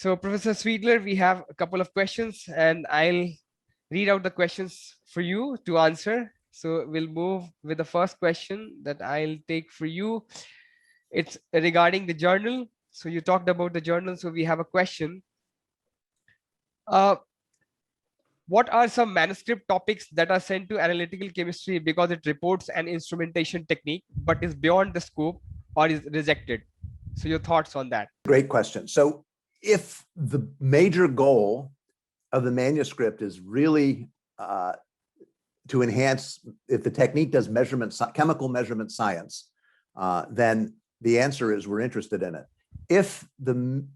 So Professor Sweedler, we have a couple of questions and I'll read out the questions for you to answer. So we'll move with the first question that I'll take for you. It's regarding the journal. So you talked about the journal. So we have a question. What are some manuscript topics that are sent to analytical chemistry because it reports an instrumentation technique, but is beyond the scope or is rejected? So your thoughts on that? Great question. So if the major goal of the manuscript is really to enhance, if the technique does chemical measurement science, then the answer is we're interested in it. If the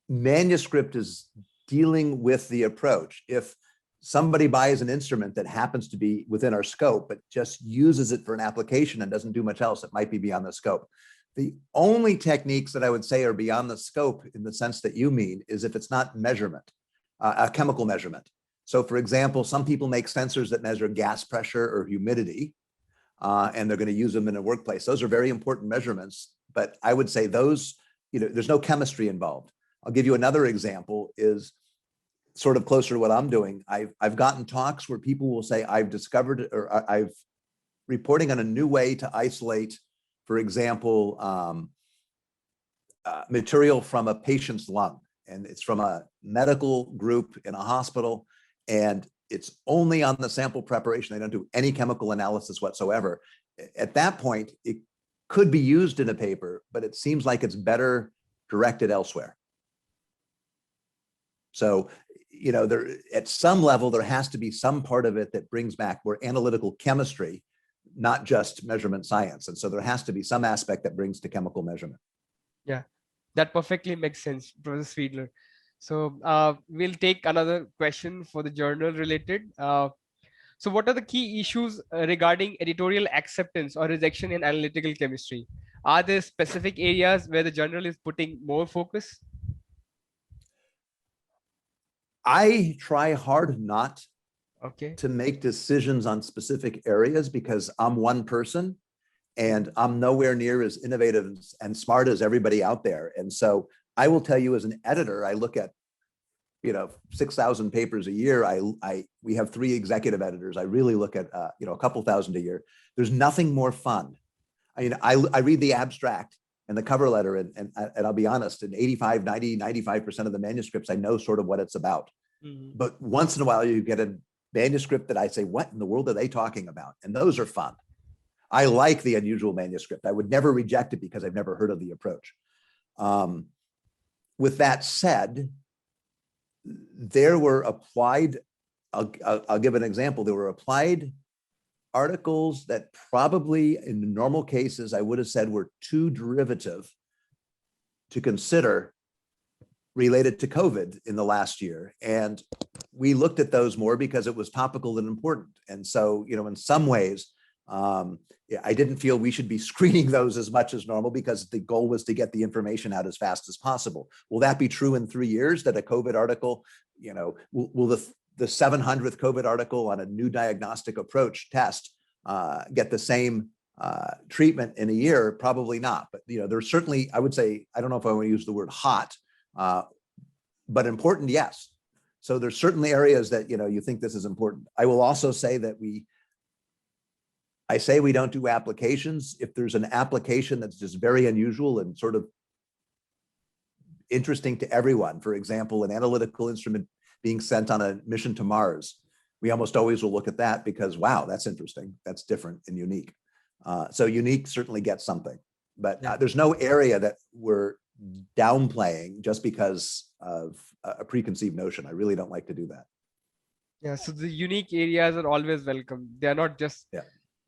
manuscript is dealing with the approach, if somebody buys an instrument that happens to be within our scope, but just uses it for an application and doesn't do much else, it might be beyond the scope. The only techniques that I would say are beyond the scope in the sense that you mean is if it's not measurement, a chemical measurement. So for example, some people make sensors that measure gas pressure or humidity, and they're going to use them in a workplace. Those are very important measurements, but I would say those, there's no chemistry involved. I'll give you another example is sort of closer to what I'm doing. I've gotten talks where people will say, I've discovered, or I've reporting on a new way to isolate, for example, material from a patient's lung. And it's from a medical group in a hospital, and it's only on the sample preparation. They don't do any chemical analysis whatsoever. At that point, it could be used in a paper, but it seems like it's better directed elsewhere. So, there at some level, there has to be some part of it that brings back more analytical chemistry, not just measurement science. And so there has to be some aspect that brings to chemical measurement. Yeah, that perfectly makes sense, Professor Sweedler. So we'll take another question for the journal related. So what are the key issues regarding editorial acceptance or rejection in analytical chemistry? Are there specific areas where the journal is putting more focus? I try hard not Okay. to make decisions on specific areas because I'm one person and I'm nowhere near as innovative and smart as everybody out there. And so I will tell you as an editor, I look at, 6,000 papers a year. We have 3 executive editors. I really look at, a couple thousand a year. There's nothing more fun. I read the abstract and the cover letter and I'll be honest, in 85, 90, 95% of the manuscripts, I know sort of what it's about. Mm-hmm. But once in a while you get a manuscript that I say, what in the world are they talking about? And those are fun. I like the unusual manuscript. I would never reject it because I've never heard of the approach. With that said, there were applied, I'll give an example. There were applied articles that probably in normal cases, I would have said were too derivative to consider related to COVID in the last year. And we looked at those more because it was topical and important. And so, in some ways, I didn't feel we should be screening those as much as normal because the goal was to get the information out as fast as possible. Will that be true in 3 years that a COVID article, will the 700th COVID article on a new diagnostic approach test get the same treatment in a year? Probably not. But, there's certainly, I would say, I don't know if I want to use the word hot, but important, yes. So there's certainly areas that, you think this is important. I will also say that I say we don't do applications. If there's an application that's just very unusual and sort of interesting to everyone, for example, an analytical instrument being sent on a mission to Mars, we almost always will look at that because, wow, that's interesting. That's different and unique. So unique certainly gets something, but there's no area that we're downplaying just because of a preconceived notion. I really don't like to do that. Yeah, so the unique areas are always welcome. They are not just,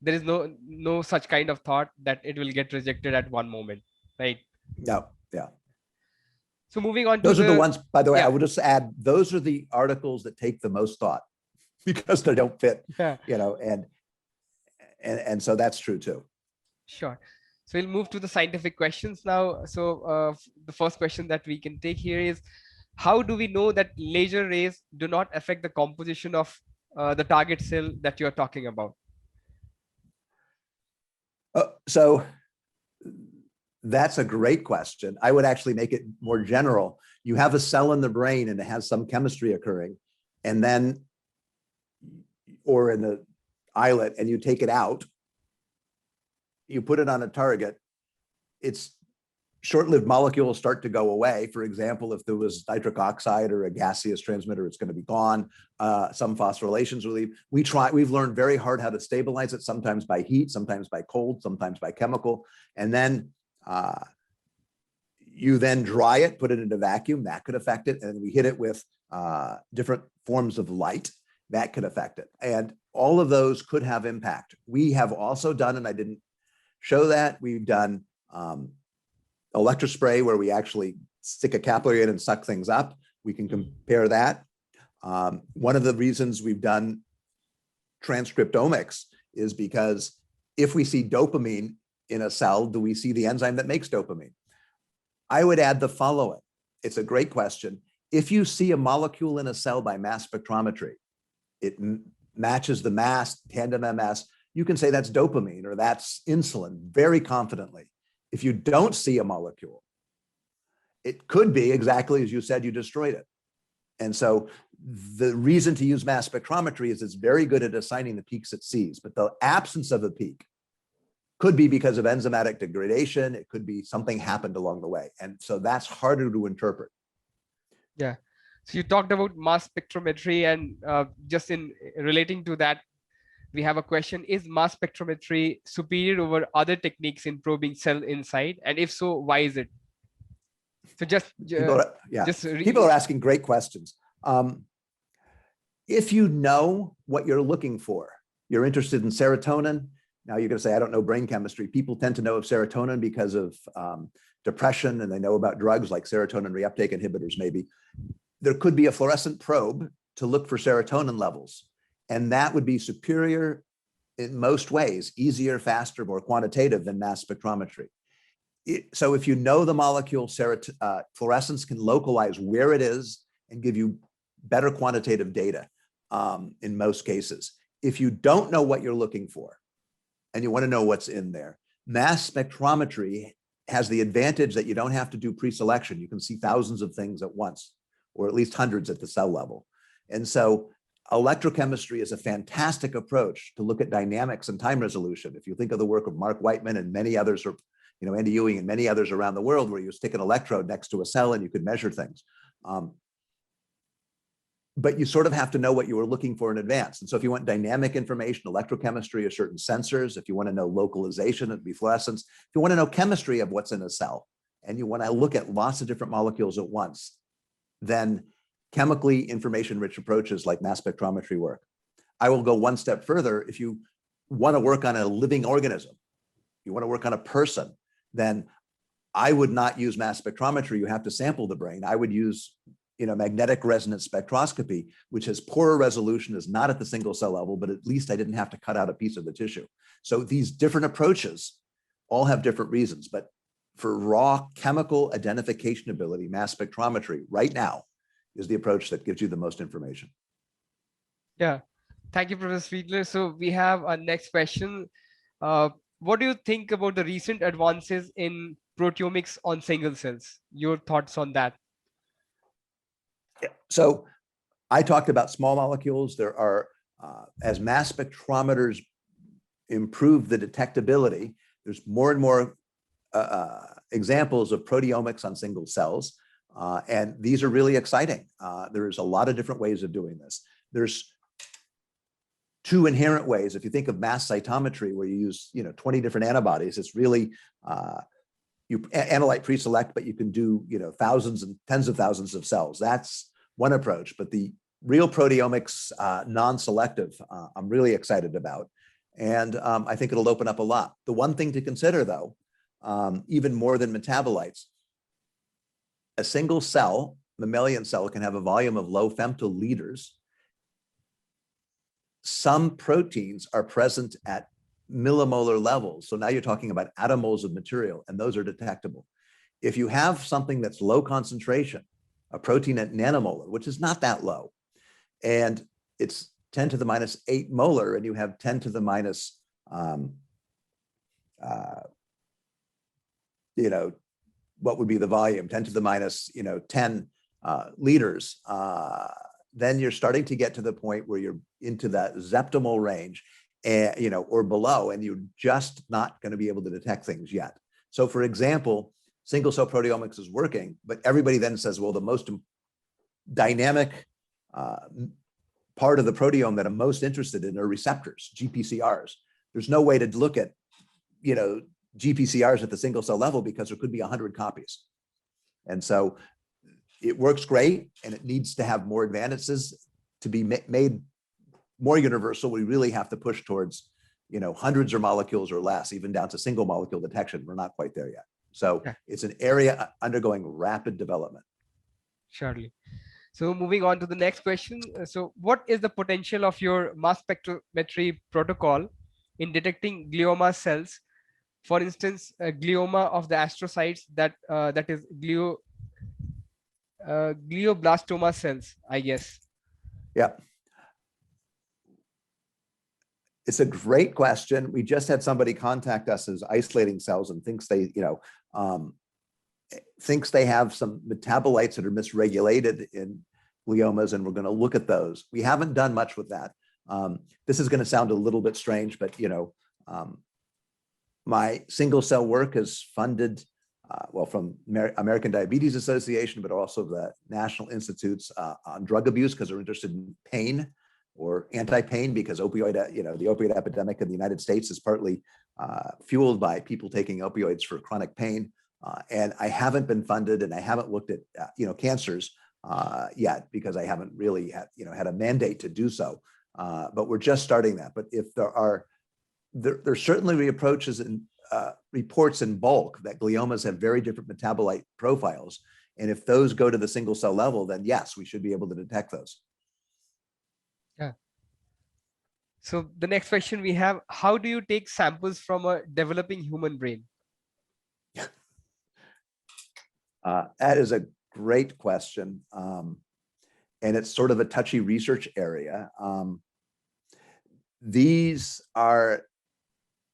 there is no such kind of thought that it will get rejected at one moment, right? No, yeah. So moving on to those are the ones, by the way, I would just add, those are the articles that take the most thought because they don't fit, and so that's true too. Sure. So we'll move to the scientific questions now. So the first question that we can take here is, how do we know that laser rays do not affect the composition of the target cell that you're talking about? So that's a great question. I would actually make it more general. you have a cell in the brain and it has some chemistry occurring, and then, or in the islet, and you take it out, you put it on a target, its short-lived molecules start to go away. For example, if there was nitric oxide or a gaseous transmitter, it's going to be gone. Some phosphorylations will leave. We've learned very hard how to stabilize it, sometimes by heat, sometimes by cold, sometimes by chemical. And then you then dry it, put it in a vacuum, that could affect it. And we hit it with different forms of light, that could affect it. And all of those could have impact. We have also done, and I didn't show that, we've done electrospray where we actually stick a capillary in and suck things up. We can compare that. One of the reasons we've done transcriptomics is because if we see dopamine in a cell, do we see the enzyme that makes dopamine? I would add the following. It's a great question. If you see a molecule in a cell by mass spectrometry, it matches the mass, tandem MS, you can say that's dopamine or that's insulin very confidently. If you don't see a molecule, it could be exactly as you said, you destroyed it. And so the reason to use mass spectrometry is it's very good at assigning the peaks it sees, but the absence of a peak could be because of enzymatic degradation. It could be something happened along the way. And so that's harder to interpret. Yeah. So you talked about mass spectrometry, and just in relating to that, we have a question: is mass spectrometry superior over other techniques in probing cell inside? And if so, why is it? So People are asking great questions. If you know what you're looking for, you're interested in serotonin. Now you're going to say, I don't know brain chemistry. People tend to know of serotonin because of depression, and they know about drugs like serotonin reuptake inhibitors, maybe. There could be a fluorescent probe to look for serotonin levels. And that would be superior in most ways, easier, faster, more quantitative than mass spectrometry. So if you know the molecule, fluorescence can localize where it is and give you better quantitative data in most cases. If you don't know what you're looking for and you want to know what's in there, mass spectrometry has the advantage that you don't have to do pre-selection. You can see thousands of things at once, or at least hundreds at the cell level. And so electrochemistry is a fantastic approach to look at dynamics and time resolution. If you think of the work of Mark Whiteman and many others, or Andy Ewing and many others around the world, where you stick an electrode next to a cell and you could measure things. But you sort of have to know what you were looking for in advance. And so if you want dynamic information, electrochemistry or certain sensors, if you want to know localization, it'd be fluorescence. If you want to know chemistry of what's in a cell, and you want to look at lots of different molecules at once, then chemically information-rich approaches like mass spectrometry work. I will go one step further. If you want to work on a living organism, you want to work on a person, then I would not use mass spectrometry. You have to sample the brain. I would use magnetic resonance spectroscopy, which has poorer resolution, is not at the single cell level, but at least I didn't have to cut out a piece of the tissue. So these different approaches all have different reasons, but for raw chemical identification ability, mass spectrometry right now is the approach that gives you the most information. Yeah, thank you, Professor Sweedler. So we have our next question. What do you think about the recent advances in proteomics on single cells? Your thoughts on that? Yeah. So I talked about small molecules. There are, as mass spectrometers improve the detectability, there's more and more examples of proteomics on single cells. And these are really exciting. There's a lot of different ways of doing this. There's two inherent ways. If you think of mass cytometry, where you use 20 different antibodies, it's really you analyte pre-select, but you can do thousands and tens of thousands of cells. That's one approach. But the real proteomics, non-selective, I'm really excited about, and I think it'll open up a lot. The one thing to consider, though, even more than metabolites, a single cell, mammalian cell, can have a volume of low femtoliters. Some proteins are present at millimolar levels. So now you're talking about atomoles of material, and those are detectable. If you have something that's low concentration, a protein at nanomolar, which is not that low, and it's 10 to the minus 8 molar, and you have 10 to the minus 10 what would be the volume, 10 to the minus, 10 liters, then you're starting to get to the point where you're into that zeptimal range, and, or below, and you're just not going to be able to detect things yet. So for example, single cell proteomics is working, but everybody then says, well, the most dynamic part of the proteome that I'm most interested in are receptors, GPCRs. There's no way to look at, GPCRs at the single cell level because there could be 100 copies. And so it works great, and it needs to have more advances to be made more universal. We really have to push towards, hundreds of molecules or less, even down to single molecule detection. We're not quite there yet. So it's an area undergoing rapid development. Surely. So moving on to the next question. So what is the potential of your mass spectrometry protocol in detecting glioma cells? For instance, a glioma of the astrocytes that is glioblastoma cells, I guess. Yeah. It's a great question. We just had somebody contact us as isolating cells and thinks they, thinks they have some metabolites that are misregulated in gliomas, and we're going to look at those. We haven't done much with that. This is going to sound a little bit strange, but my single cell work is funded, from American Diabetes Association, but also the National Institutes on Drug Abuse, because they're interested in pain or anti-pain, because the opioid epidemic in the United States is partly fueled by people taking opioids for chronic pain. And I haven't been funded, and I haven't looked at cancers yet, because I haven't really had a mandate to do so. But we're just starting that. But if there's certainly approaches and reports in bulk that gliomas have very different metabolite profiles. And if those go to the single cell level, then yes, we should be able to detect those. Yeah. So the next question we have, how do you take samples from a developing human brain? That is a great question. And it's sort of a touchy research area.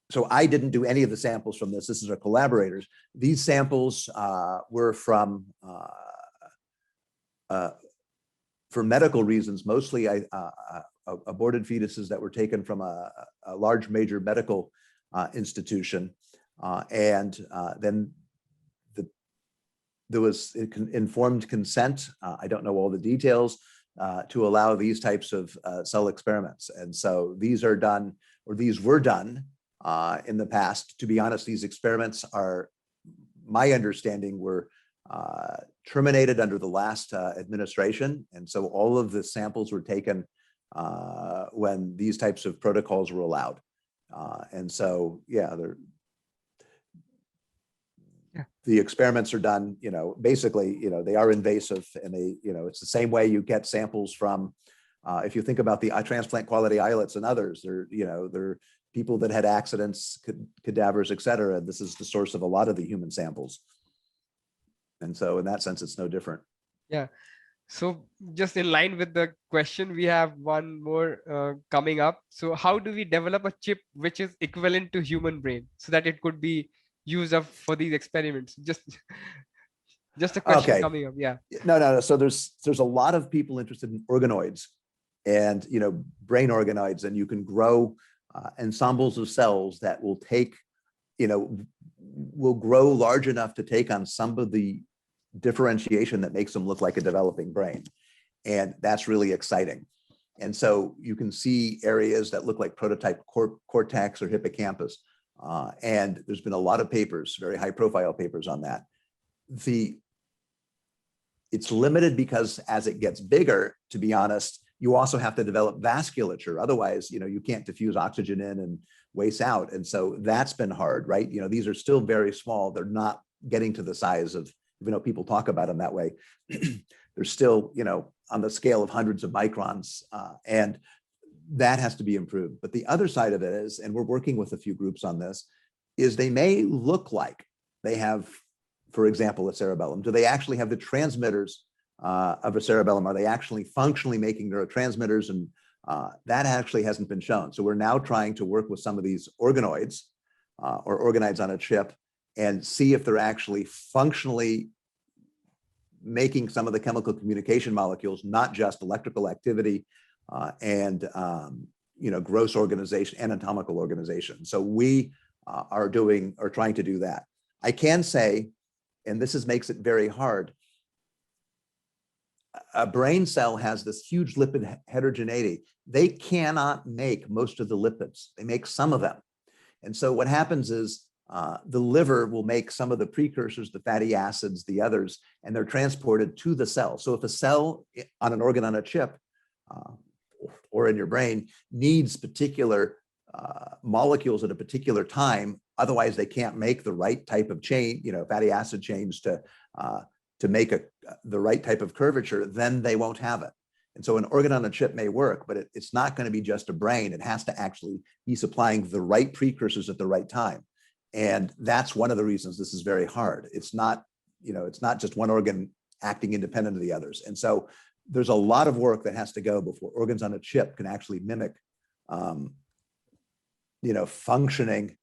So I didn't do any of the samples from this. This is our collaborators. These samples were from, for medical reasons, mostly aborted fetuses that were taken from a large major medical institution. And then there was informed consent. I don't know all the details to allow these types of cell experiments. And so these are done, or these were done in the past. To be honest, these experiments are, my understanding, were terminated under the last administration. And so all of the samples were taken when these types of protocols were allowed. And so, the experiments are done, basically, they are invasive, and they, it's the same way you get samples from, if you think about the transplant quality islets and others, they're people that had accidents, cadavers, et cetera. This is the source of a lot of the human samples. And so in that sense, it's no different. Yeah. So just in line with the question, we have one more coming up. So how do we develop a chip which is equivalent to human brain so that it could be used up for these experiments? Just a question coming up. Yeah. No. So there's a lot of people interested in organoids and, brain organoids, and you can grow ensembles of cells that will take, will grow large enough to take on some of the differentiation that makes them look like a developing brain. And that's really exciting. And so you can see areas that look like prototype cortex or hippocampus. And there's been a lot of papers, very high profile papers on that. It's limited because as it gets bigger, to be honest, you also have to develop vasculature. Otherwise, you can't diffuse oxygen in and waste out. And so that's been hard, right? These are still very small. They're not getting to the size of, even though people talk about them that way, they're still, on the scale of hundreds of microns. And that has to be improved. But the other side of it is, and we're working with a few groups on this, is they may look like they have, for example, a cerebellum. Do they actually have the transmitters of a cerebellum? Are they actually functionally making neurotransmitters? And that actually hasn't been shown. So we're now trying to work with some of these organoids or organoids on a chip and see if they're actually functionally making some of the chemical communication molecules, not just electrical activity and gross organization, anatomical organization. So we are trying to do that. I can say, and makes it very hard, a brain cell has this huge lipid heterogeneity. They cannot make most of the lipids. They make some of them. And so what happens is the liver will make some of the precursors, the fatty acids, the others, and they're transported to the cell. So if a cell on an organ on a chip or in your brain needs particular molecules at a particular time, otherwise they can't make the right type of chain, fatty acid chains to make the right type of curvature, then they won't have it. And so an organ on a chip may work, but it's not going to be just a brain. It has to actually be supplying the right precursors at the right time. And that's one of the reasons this is very hard. It's not just one organ acting independent of the others. And so there's a lot of work that has to go before organs on a chip can actually mimic, functioning,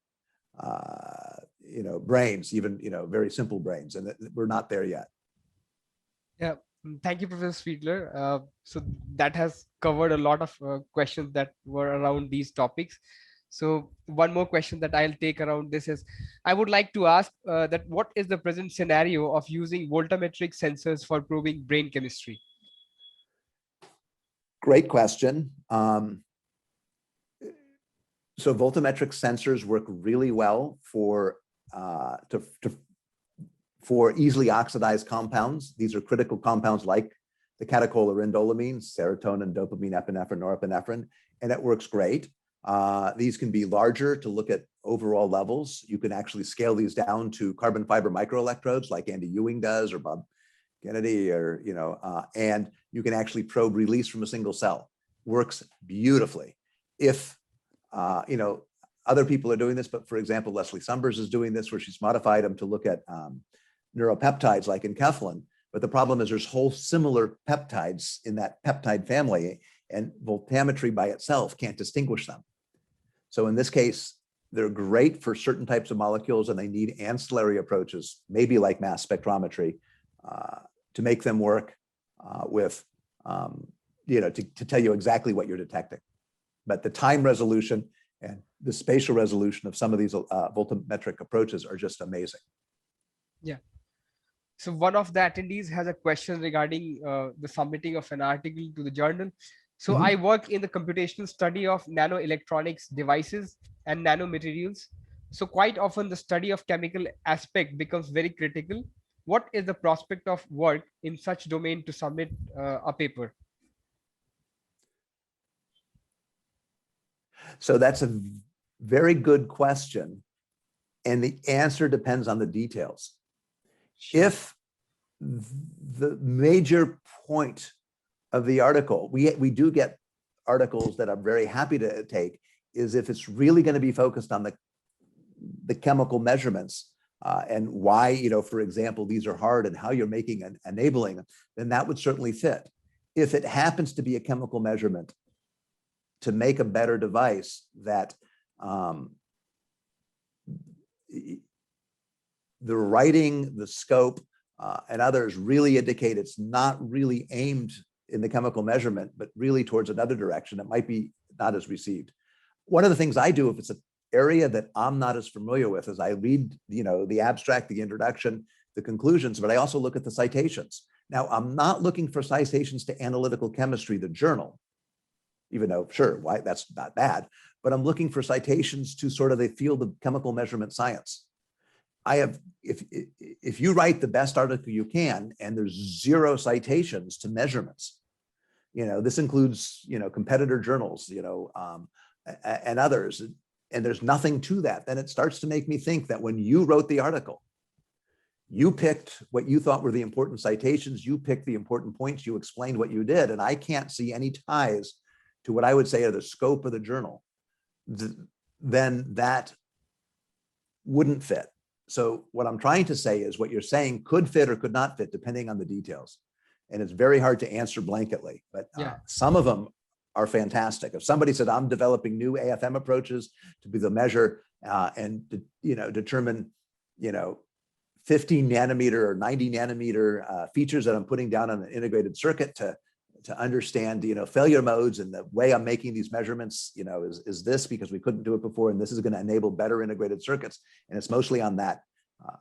brains, even, very simple brains. And we're not there yet. Yeah, thank you, Professor Sweedler. So that has covered a lot of questions that were around these topics. So one more question that I'll take around this is, I would like to ask that what is the present scenario of using voltammetric sensors for probing brain chemistry? Great question. So voltammetric sensors work really well for easily oxidized compounds. These are critical compounds like the catecholerindolamines, serotonin, dopamine, epinephrine, norepinephrine, and it works great. These can be larger to look at overall levels. You can actually scale these down to carbon fiber microelectrodes like Andy Ewing does or Bob Kennedy, or, and you can actually probe release from a single cell. Works beautifully. If, other people are doing this, but for example, Leslie Sumbers is doing this where she's modified them to look at neuropeptides like enkephalin. But the problem is there's whole similar peptides in that peptide family, and voltammetry by itself can't distinguish them. So in this case, they're great for certain types of molecules, and they need ancillary approaches, maybe like mass spectrometry, to make them work to tell you exactly what you're detecting. But the time resolution and the spatial resolution of some of these voltammetric approaches are just amazing. Yeah. So one of the attendees has a question regarding the submitting of an article to the journal. So I work in the computational study of nanoelectronics devices and nanomaterials. So quite often the study of chemical aspect becomes very critical. What is the prospect of work in such domain to submit a paper? So that's a very good question. And the answer depends on the details. If the major point of the article, we do get articles that I'm very happy to take, is if it's really going to be focused on the chemical measurements and why, for example, these are hard and how you're making and enabling them, then that would certainly fit. If it happens to be a chemical measurement to make a better device that the writing, the scope, and others really indicate it's not really aimed in the chemical measurement, but really towards another direction, it might be not as received. One of the things I do if it's an area that I'm not as familiar with is I read, the abstract, the introduction, the conclusions, but I also look at the citations. Now, I'm not looking for citations to Analytical Chemistry, the journal, even though, sure, why that's not bad, but I'm looking for citations to sort of the field of chemical measurement science. If you write the best article you can and there's zero citations to measurements, this includes, competitor journals, and others, and there's nothing to that, then it starts to make me think that when you wrote the article, you picked what you thought were the important citations, you picked the important points, you explained what you did, and I can't see any ties to what I would say are the scope of the journal, then that wouldn't fit. So what I'm trying to say is what you're saying could fit or could not fit depending on the details. And it's very hard to answer blanketly, but some of them are fantastic. If somebody said, I'm developing new AFM approaches to be the measure and determine 15 nanometer or 90 nanometer features that I'm putting down on an integrated circuit to understand, failure modes, and the way I'm making these measurements, is this because we couldn't do it before, and this is going to enable better integrated circuits. And it's mostly on that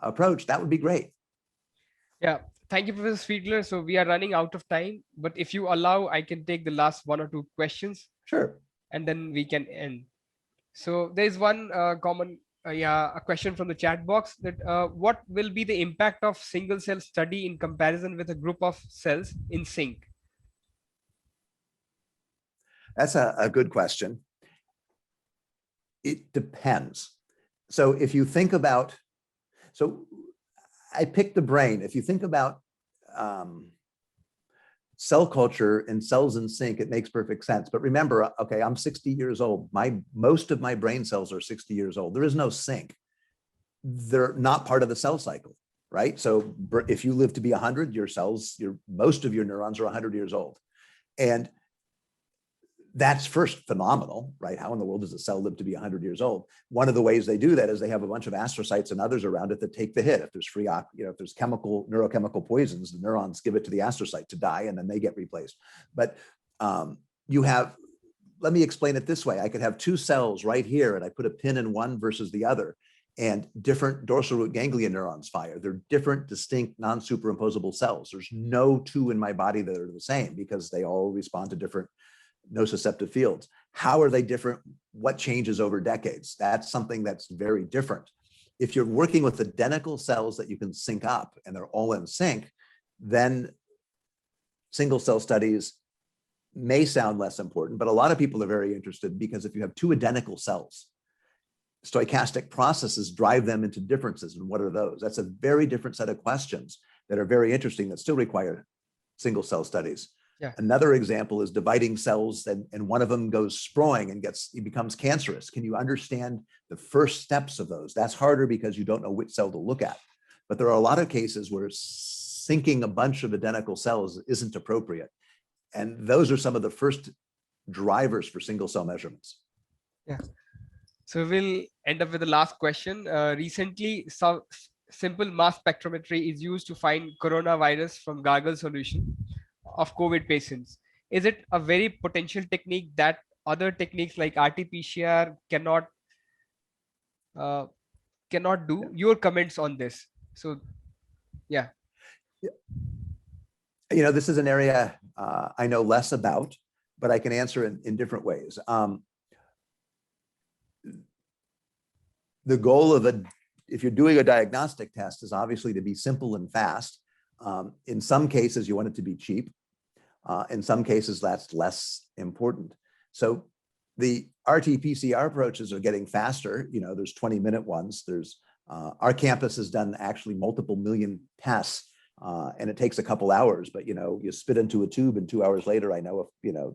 approach. That would be great. Yeah. Thank you, Professor Sweedler. So we are running out of time, but if you allow, I can take the last one or two questions Sure. and then we can end. So there's one common, a question from the chat box that what will be the impact of single cell study in comparison with a group of cells in sync? That's a good question. It depends. So if you think about, so I picked the brain. If you think about cell culture and cells in sync, it makes perfect sense. But remember, okay, I'm 60 years old. Most of my brain cells are 60 years old. There is no sync. They're not part of the cell cycle, right? So if you live to be 100, your cells, most of your neurons are 100 years old. And that's first phenomenal, right? How in the world does a cell live to be 100 years old? One of the ways they do that is they have a bunch of astrocytes and others around it that take the hit. If there's if there's neurochemical poisons, the neurons give it to the astrocyte to die, and then they get replaced. But let me explain it this way. I could have two cells right here, and I put a pin in one versus the other, and different dorsal root ganglion neurons fire. They're different, distinct, non-superimposable cells. There's no two in my body that are the same because they all respond to different nociceptive fields. How are they different? What changes over decades? That's something that's very different. If you're working with identical cells that you can sync up and they're all in sync, then single cell studies may sound less important, but a lot of people are very interested because if you have two identical cells, stochastic processes drive them into differences. And what are those? That's a very different set of questions that are very interesting that still require single cell studies. Yeah. Another example is dividing cells and one of them goes sprawling and it becomes cancerous. Can you understand the first steps of those? That's harder because you don't know which cell to look at. But there are a lot of cases where syncing a bunch of identical cells isn't appropriate. And those are some of the first drivers for single cell measurements. Yeah. So we'll end up with the last question. Recently, simple mass spectrometry is used to find coronavirus from gargle solution of COVID patients. Is it a very potential technique that other techniques like RT-PCR cannot do? Your comments on this? So, yeah. This is an area I know less about, but I can answer in different ways. The goal of if you're doing a diagnostic test is obviously to be simple and fast. In some cases, you want it to be cheap. In some cases, that's less important. So the RT-PCR approaches are getting faster. There's 20-minute ones. Our campus has done actually multiple million tests, and it takes a couple hours. But you spit into a tube, and 2 hours later, I know if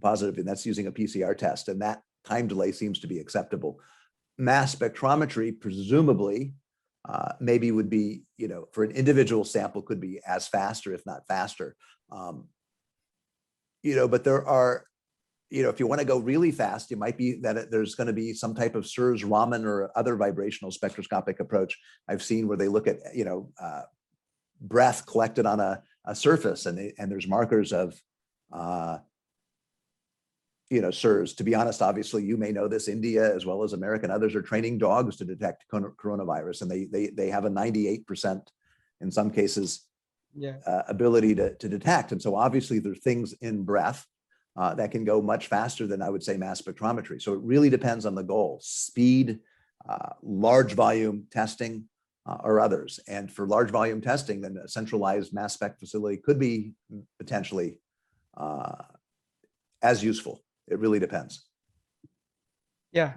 positive, and that's using a PCR test, and that time delay seems to be acceptable. Mass spectrometry, presumably, maybe would be, for an individual sample, could be as fast or if not faster. But there are, if you want to go really fast, it might be that there's going to be some type of SIRS, Raman, or other vibrational spectroscopic approach I've seen where they look at, breath collected on a surface, and there's markers of, SIRS. To be honest, obviously, you may know this, India as well as America and others are training dogs to detect coronavirus, and they have a 98%, in some cases, ability to detect. And so obviously there are things in breath that can go much faster than I would say mass spectrometry. So it really depends on the goal, speed, large volume testing, or others. And for large volume testing, then a centralized mass spec facility could be potentially as useful. It really depends. Yeah,